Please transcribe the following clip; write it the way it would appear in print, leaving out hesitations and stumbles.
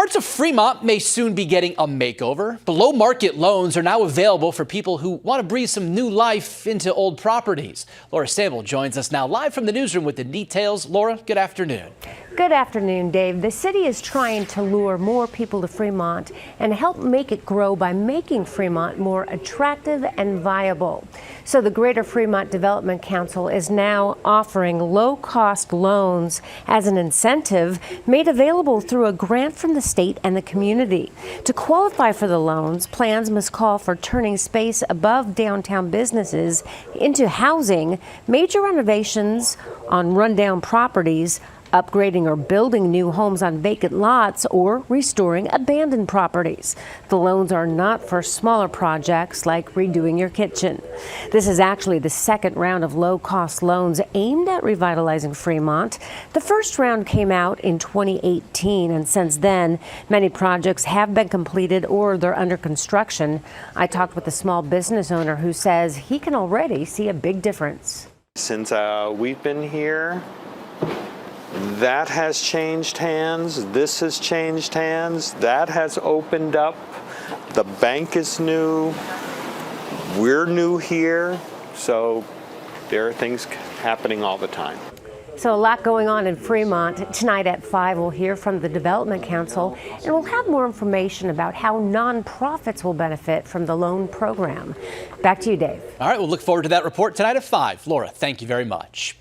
Parts of Fremont may soon be getting a makeover. Below market loans are now available for people who want to breathe some new life into old properties. Laura Stamble joins us now live from the newsroom with the details. Laura, good afternoon. Good afternoon, Dave. The city is trying to lure more people to Fremont and help make it grow by making Fremont more attractive and viable. So the Greater Fremont Development Council is now offering low-cost loans as an incentive made available through a grant from the state and the community. To qualify for the loans, plans must call for turning space above downtown businesses into housing, major renovations on rundown properties, upgrading or building new homes on vacant lots, or restoring abandoned properties. The loans are not for smaller projects like redoing your kitchen. This is actually the second round of low-cost loans aimed at revitalizing Fremont. The first round came out in 2018, and since then, many projects have been completed or they're under construction. I talked with a small business owner who says he can already see a big difference. Since we've been here, that has changed hands, this has changed hands, that has opened up, the bank is new, we're new here, so there are things happening all the time. So a lot going on in Fremont. Tonight at 5, we'll hear from the Development Council, and we'll have more information about how nonprofits will benefit from the loan program. Back to you, Dave. All right, we'll look forward to that report tonight at 5. Laura, thank you very much.